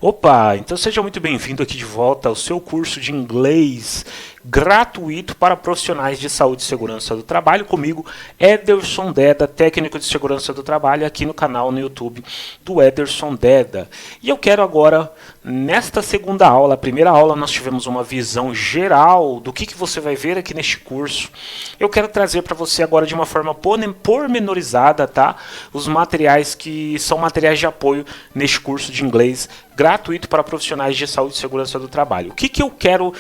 Opa, então seja muito bem-vindo aqui de volta ao seu curso de inglês gratuito para profissionais de saúde e segurança do trabalho, comigo, Ederson Deda, técnico de segurança do trabalho, aqui no canal no YouTube do Ederson Deda. E eu quero agora, nesta segunda aula, a primeira aula nós tivemos uma visão geral do que você vai ver aqui neste curso. Eu quero trazer para você agora de uma forma pormenorizada, tá? Os materiais que são materiais de apoio neste curso de inglês gratuito para profissionais de saúde e segurança do trabalho. O que eu quero...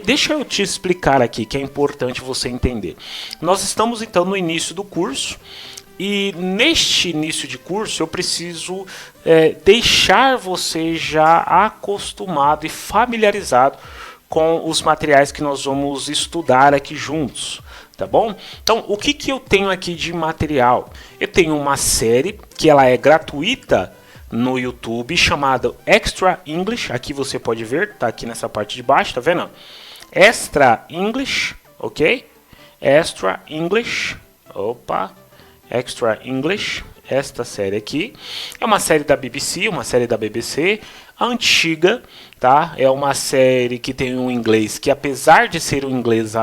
Deixa eu te explicar aqui, que é importante você entender. Nós estamos então no início do curso, e neste início de curso eu preciso deixar você já acostumado e familiarizado com os materiais que nós vamos estudar aqui juntos. Tá bom? Então, o que eu tenho aqui de material? Eu tenho uma série que ela é gratuita no YouTube, chamada Extra English. Aqui você pode ver, tá aqui nessa parte de baixo, tá vendo? Extra English, ok? Extra English, opa, Extra English. Esta série aqui é uma série da BBC, antiga, tá? É uma série que tem um inglês que, apesar de ser um inglês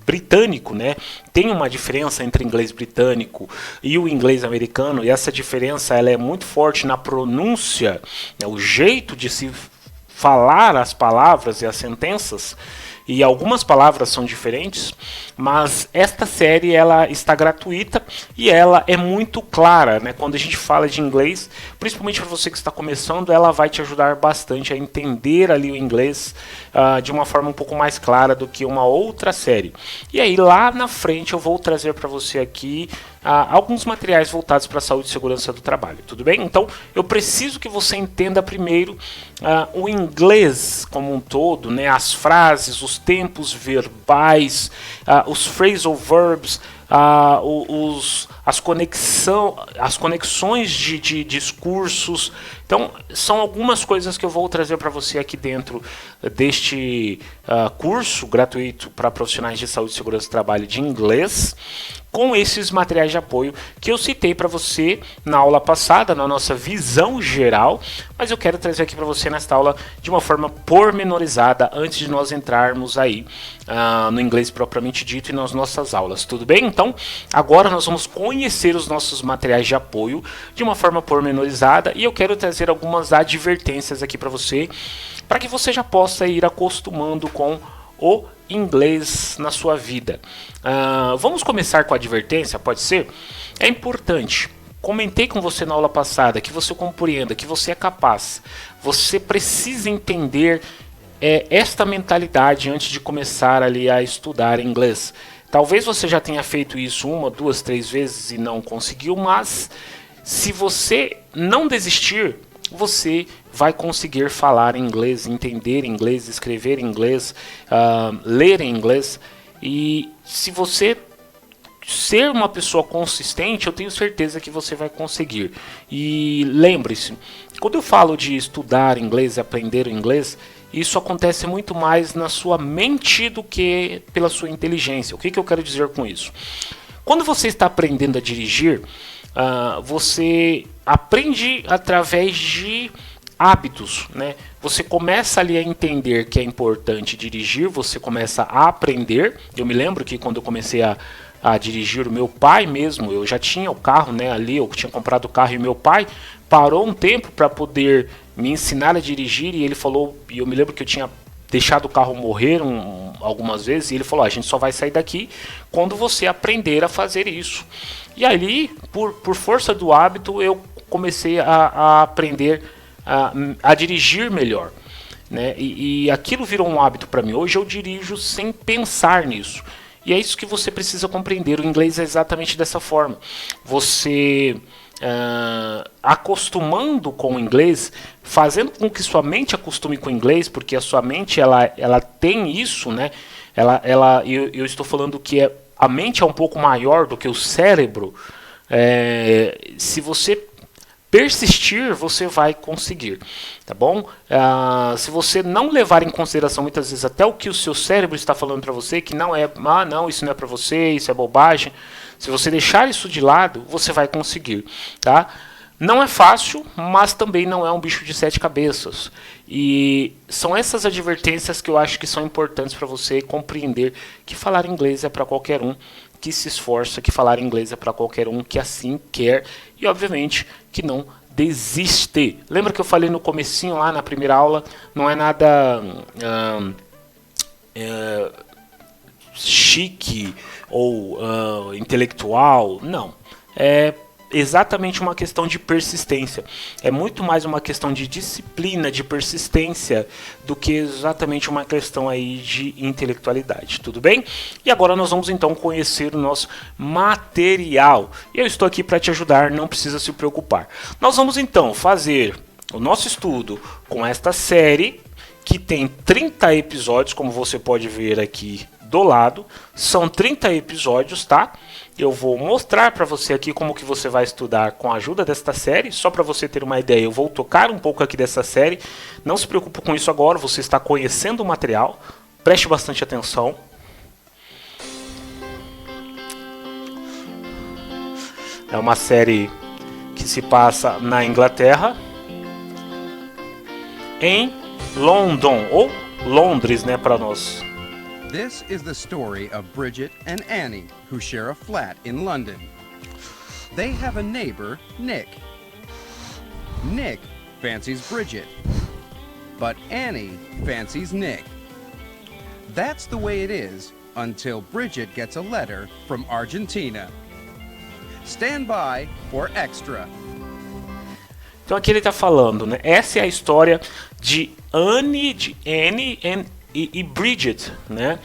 britânico, né? Tem uma diferença entre o inglês britânico e o inglês americano, e essa diferença ela é muito forte na pronúncia, né? O jeito de se falar as palavras e as sentenças, e algumas palavras são diferentes, mas esta série ela está gratuita e ela é muito clara, né? Quando a gente fala de inglês, principalmente para você que está começando, ela vai te ajudar bastante a entender ali o inglês de uma forma um pouco mais clara do que uma outra série. E aí lá na frente eu vou trazer para você aqui alguns materiais voltados para a saúde e segurança do trabalho, tudo bem? Então eu preciso que você entenda primeiro o inglês como um todo, né? As frases, os tempos verbais, os phrasal verbs, as conexões de discursos. Então, são algumas coisas que eu vou trazer para você aqui dentro deste curso gratuito para profissionais de saúde e segurança do trabalho de inglês, com esses materiais de apoio que eu citei para você na aula passada, na nossa visão geral, mas eu quero trazer aqui para você nesta aula de uma forma pormenorizada, antes de nós entrarmos aí no inglês propriamente dito e nas nossas aulas, tudo bem? Então, agora nós vamos conhecer os nossos materiais de apoio de uma forma pormenorizada, e eu quero trazer algumas advertências aqui para você que você já possa ir acostumando com o inglês na sua vida. Vamos começar com a advertência, pode ser? É importante. Comentei com você na aula passada que você compreenda, que você é capaz. Você precisa entender esta mentalidade antes de começar ali a estudar inglês. Talvez você já tenha feito isso 1, 2, 3 vezes e não conseguiu, mas se você não desistir, você vai conseguir falar inglês, entender inglês, escrever inglês, ler inglês. E se você ser uma pessoa consistente, eu tenho certeza que você vai conseguir. E lembre-se, quando eu falo de estudar inglês, aprender o inglês, isso acontece muito mais na sua mente do que pela sua inteligência. O que eu quero dizer com isso? Quando você está aprendendo a dirigir, você aprende através de hábitos, né? Você começa ali a entender que é importante dirigir, você começa a aprender. Eu me lembro que quando eu comecei a dirigir, o meu pai mesmo, eu já tinha o carro, né, ali, eu tinha comprado o carro, e meu pai parou um tempo para poder me ensinar a dirigir, e ele falou, e eu me lembro que eu tinha deixado o carro morrer algumas vezes, e ele falou, a gente só vai sair daqui quando você aprender a fazer isso. E ali, por força do hábito, eu comecei a aprender a dirigir melhor, né? E aquilo virou um hábito para mim. Hoje eu dirijo sem pensar nisso. E é isso que você precisa compreender. O inglês é exatamente dessa forma. Você acostumando com o inglês, fazendo com que sua mente acostume com o inglês, porque a sua mente ela tem isso, né? Eu estou falando que a mente é um pouco maior do que o cérebro. Se você persistir, você vai conseguir, tá bom? Se você não levar em consideração muitas vezes até o que o seu cérebro está falando para você, que não é, não, isso não é para você, isso é bobagem. Se você deixar isso de lado, você vai conseguir, tá? Não é fácil, mas também não é um bicho de 7 cabeças. E são essas advertências que eu acho que são importantes para você compreender que falar inglês é para qualquer um que se esforça, que falar inglês é para qualquer um que assim quer e, obviamente, que não desiste. Lembra que eu falei no comecinho lá na primeira aula, não é nada chique ou intelectual, não. É exatamente uma questão de persistência. É muito mais uma questão de disciplina, de persistência, do que exatamente uma questão aí de intelectualidade, tudo bem? E agora nós vamos então conhecer o nosso material. Eu estou aqui para te ajudar, não precisa se preocupar. Nós vamos então fazer o nosso estudo com esta série, que tem 30 episódios, como você pode ver aqui do lado. São 30 episódios, tá? Eu vou mostrar para você aqui como que você vai estudar com a ajuda desta série. Só para você ter uma ideia, eu vou tocar um pouco aqui dessa série. Não se preocupe com isso agora, você está conhecendo o material. Preste bastante atenção. É uma série que se passa na Inglaterra, em London, ou Londres, né, para nós. This is the story of Bridget and Annie, who share a flat in London. They have a neighbor, Nick. Nick fancies Bridget, but Annie fancies Nick. That's the way it is until Bridget gets a letter from Argentina. Stand by for extra. Então aqui ele está falando, né? Essa é a história de Annie e Bridget, né?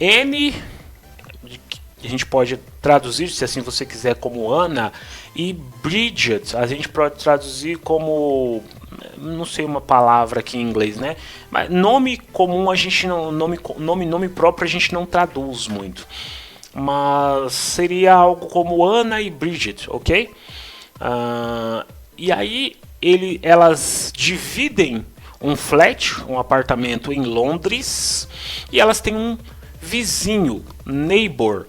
Annie, a gente pode traduzir, se assim você quiser, como Ana, e Bridget, a gente pode traduzir como, não sei uma palavra aqui em inglês, né? Mas nome comum a gente não, nome próprio a gente não traduz muito, mas seria algo como Ana e Bridget, ok? E aí elas dividem um flat, um apartamento em Londres, e elas têm um vizinho, neighbor,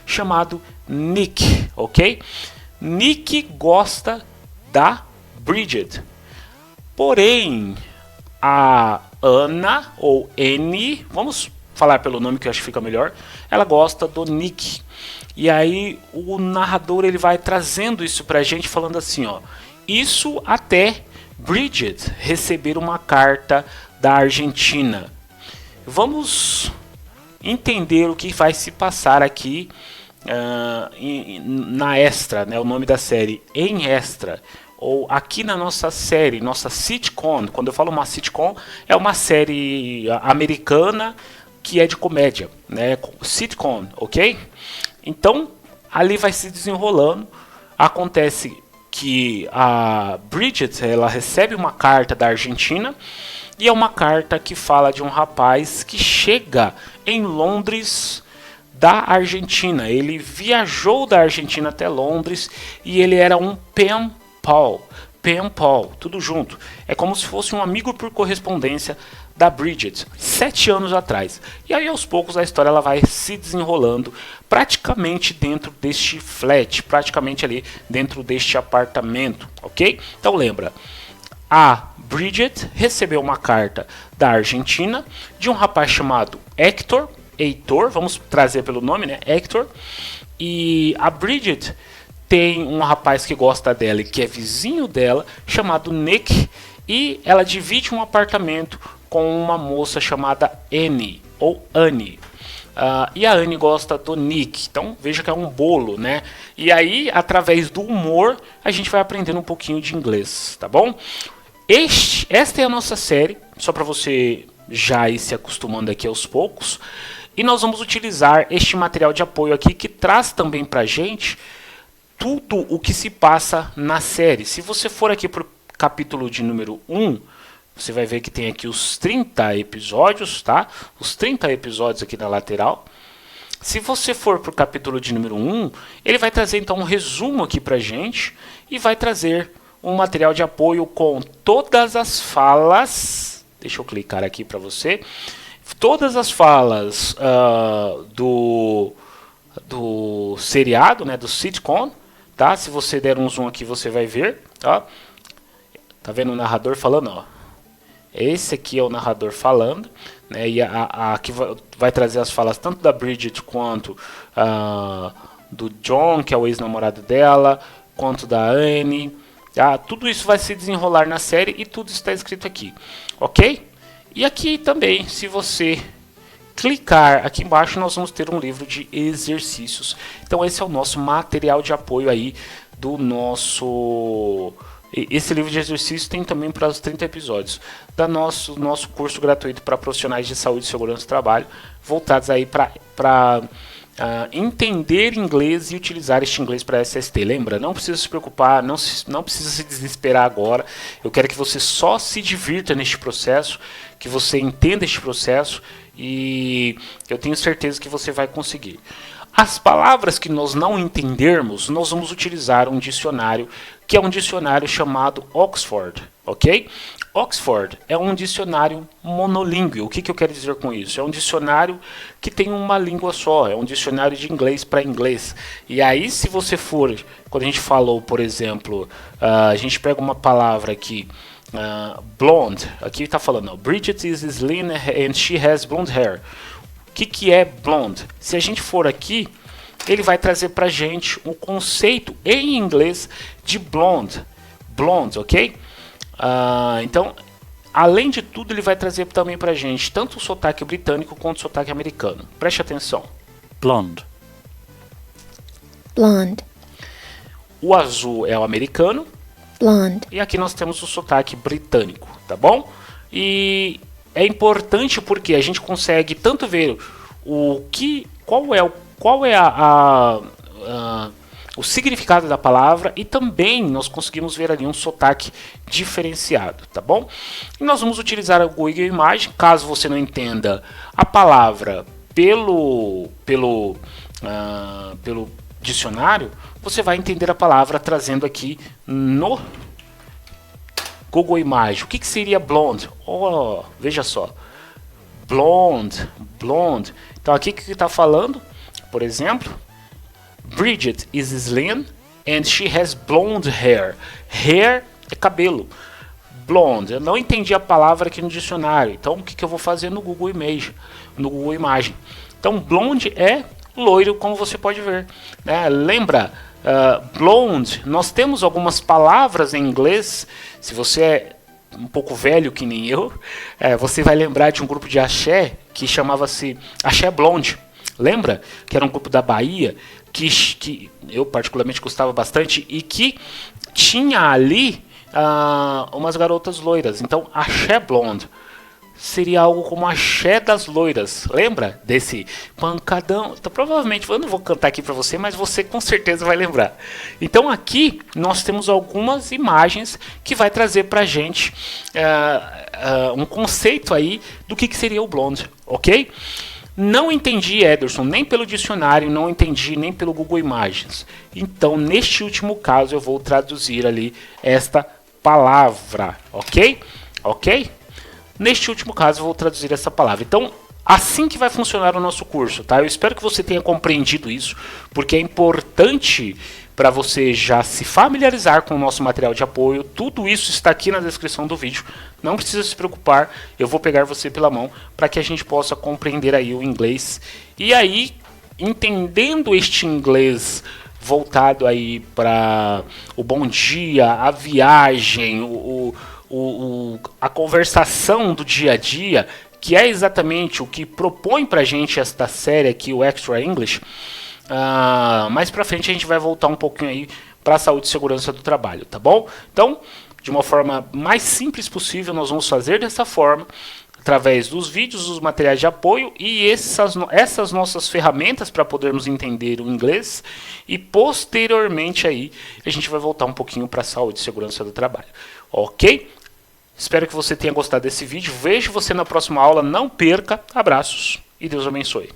chamado Nick, ok? Nick gosta da Bridget, porém a Ana, ou Annie, vamos falar pelo nome que eu acho que fica melhor, ela gosta do Nick. E aí o narrador ele vai trazendo isso pra gente, falando assim, ó, isso até Bridget receber uma carta da Argentina. Vamos entender o que vai se passar aqui na extra, né, o nome da série, em extra, ou aqui na nossa série, nossa sitcom. Quando eu falo uma sitcom, é uma série americana que é de comédia, né, sitcom, ok? Então, ali vai se desenrolando. Acontece que a Bridget, ela recebe uma carta da Argentina, e é uma carta que fala de um rapaz que chega em Londres da Argentina. Ele viajou da Argentina até Londres e ele era um pen pal, tudo junto. É como se fosse um amigo por correspondência da Bridget, 7 anos atrás. E aí aos poucos a história ela vai se desenrolando praticamente dentro deste flat, praticamente ali dentro deste apartamento, ok? Então lembra, a Bridget recebeu uma carta da Argentina de um rapaz chamado Heitor, vamos trazer pelo nome, né? Heitor. E a Bridget tem um rapaz que gosta dela e que é vizinho dela, chamado Nick, e ela divide um apartamento com uma moça chamada Annie, ou Annie. E a Annie gosta do Nick, então veja que é um bolo, né? E aí, através do humor, a gente vai aprendendo um pouquinho de inglês, tá bom? Esta é a nossa série, só para você já ir se acostumando aqui aos poucos. E nós vamos utilizar este material de apoio aqui, que traz também pra gente tudo o que se passa na série. Se você for aqui pro capítulo de número 1, você vai ver que tem aqui os 30 episódios, tá? Os 30 episódios aqui na lateral. Se você for para o capítulo de número 1, ele vai trazer então um resumo aqui pra gente e vai trazer um material de apoio com todas as falas. Deixa eu clicar aqui para você. Todas as falas do seriado, né, do sitcom, tá? Se você der um zoom aqui, você vai ver, ó. Tá vendo o narrador falando, ó? Esse aqui é o narrador falando, né? E aqui vai trazer as falas tanto da Bridget quanto do John, que é o ex-namorado dela, quanto da Annie. Tá? Tudo isso vai se desenrolar na série e tudo está escrito aqui, ok? E aqui também, se você clicar aqui embaixo, nós vamos ter um livro de exercícios. Então esse é o nosso material de apoio aí do nosso... Esse livro de exercícios tem também para os 30 episódios do nosso curso gratuito para profissionais de saúde e segurança do trabalho, voltados aí para entender inglês e utilizar este inglês para SST. Lembra, não precisa se preocupar, não precisa se desesperar agora. Eu quero que você só se divirta neste processo, que você entenda este processo e eu tenho certeza que você vai conseguir. As palavras que nós não entendermos, nós vamos utilizar um dicionário, que é um dicionário chamado Oxford, ok? Oxford é um dicionário monolíngue. O que eu quero dizer com isso? É um dicionário que tem uma língua só, é um dicionário de inglês para inglês. E aí, se você for, quando a gente falou, por exemplo, a gente pega uma palavra aqui, blonde, aqui está falando, Bridget is slim and she has blonde hair. O que é blonde? Se a gente for aqui, ele vai trazer para a gente um conceito em inglês de blonde, ok? Então, além de tudo, ele vai trazer também para a gente tanto o sotaque britânico quanto o sotaque americano. Preste atenção. Blonde. Blonde. O azul é o americano. Blonde. E aqui nós temos o sotaque britânico, tá bom? E é importante porque a gente consegue tanto ver qual é o significado da palavra e também nós conseguimos ver ali um sotaque diferenciado, tá bom? E nós vamos utilizar a Google Imagem, caso você não entenda a palavra pelo dicionário, você vai entender a palavra trazendo aqui no Google Imagem. O que seria blonde? Oh, veja só. Blonde. Então aqui que está falando, por exemplo, Bridget is slim and she has blonde hair. Hair é cabelo. Blonde. Eu não entendi a palavra aqui no dicionário. Então o que eu vou fazer no Google Imagem? Então blonde é loiro, como você pode ver, né? Lembra? Blonde, nós temos algumas palavras em inglês. Se você é um pouco velho que nem eu, você vai lembrar de um grupo de axé que chamava-se Axé Blonde. Lembra? Que era um grupo da Bahia que eu particularmente gostava bastante e que tinha ali umas garotas loiras. Então Axé Blonde seria algo como Axé das Loiras. Lembra desse pancadão? Então, provavelmente, eu não vou cantar aqui para você, mas você com certeza vai lembrar. Então aqui nós temos algumas imagens que vai trazer para a gente um conceito aí do que seria o blonde, ok? Não entendi, Ederson, nem pelo dicionário, não entendi nem pelo Google Imagens. Então, neste último caso, eu vou traduzir ali esta palavra, ok? Ok? Neste último caso, eu vou traduzir essa palavra. Então, assim que vai funcionar o nosso curso, tá? Eu espero que você tenha compreendido isso, porque é importante para você já se familiarizar com o nosso material de apoio. Tudo isso está aqui na descrição do vídeo. Não precisa se preocupar, eu vou pegar você pela mão para que a gente possa compreender aí o inglês. E aí, entendendo este inglês voltado aí para o bom dia, a viagem, a conversação do dia a dia, que é exatamente o que propõe pra gente esta série aqui, o Extra English. Mais pra frente a gente vai voltar um pouquinho aí para a saúde e segurança do trabalho, tá bom? Então, de uma forma mais simples possível, nós vamos fazer dessa forma, através dos vídeos, dos materiais de apoio e essas nossas ferramentas para podermos entender o inglês, e posteriormente aí a gente vai voltar um pouquinho para a saúde e segurança do trabalho, ok? Espero que você tenha gostado desse vídeo. Vejo você na próxima aula. Não perca. Abraços e Deus abençoe.